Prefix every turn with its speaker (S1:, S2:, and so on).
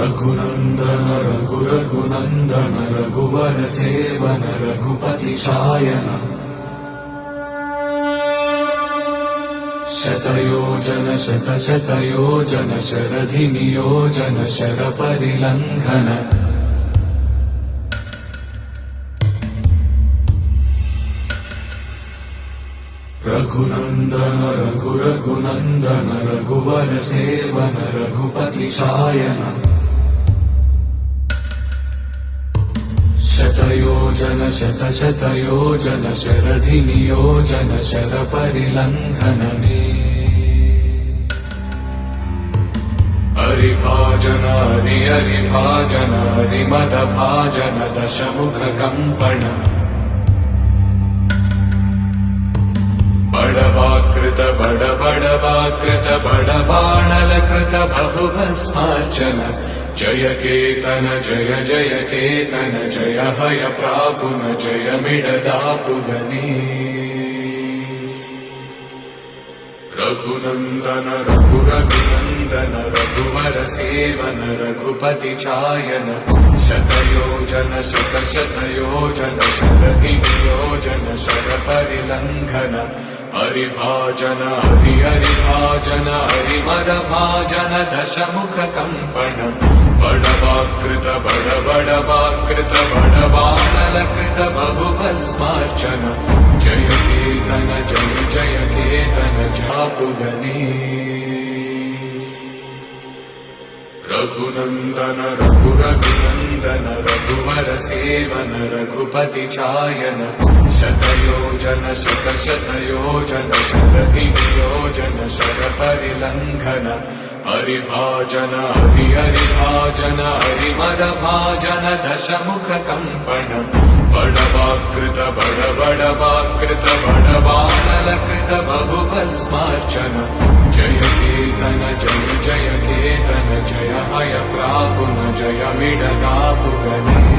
S1: रघुनन्दन रघुरघुनन्दन रघुवर seven Raghupati Shayan शतयोजन शतशतयोजन शरधि नियोजन शरपरिलङ्घन रघुनन्दन रघुरघुनन्दन रघुवर seven Raghupati Shayan शतयोजन शतशतयोजन शरधि नियोजन शरपरिलङ्घनने हरिभाजन हरिभाजन हरिमदभाजन दशमुख कंपन बड़वाकृत बड़वाकृत बड़बाणलकृत बहुभस्मार्चन जय केतन जय जय केतन जय हय प्रापुन जय मिडदापुगने रघुनन्दन रघुरघुनन्दन रघुवर सेवन रघुपति चायन शतयोजन शतशतयोजन शरधि नियोजन शरपरिलङ्घन हरिभाजन हरिभाजन हरिमदभाजन दशमुख कंपन बड़वाकृत बड़वाकृत बड़बाणलकृत बहुभस्मार्चन जय केतन जय जय केतन जापुगने रघुनन्दन रघुरघुनन्दन रघुवर सेवन रघुपति चायन शतयोजन शतशतयोजन शरधि नियोजन शरपरिलङ्घन हरिभाजन हरिभाजन हरिमदभाजन दशमुख कंपन बड़वाकृत बड़वाकृत बड़बाणलकृत बहुभस्मार्चन जय केतन जय जय केतन जय हय प्रापुन जय मिडदापुगने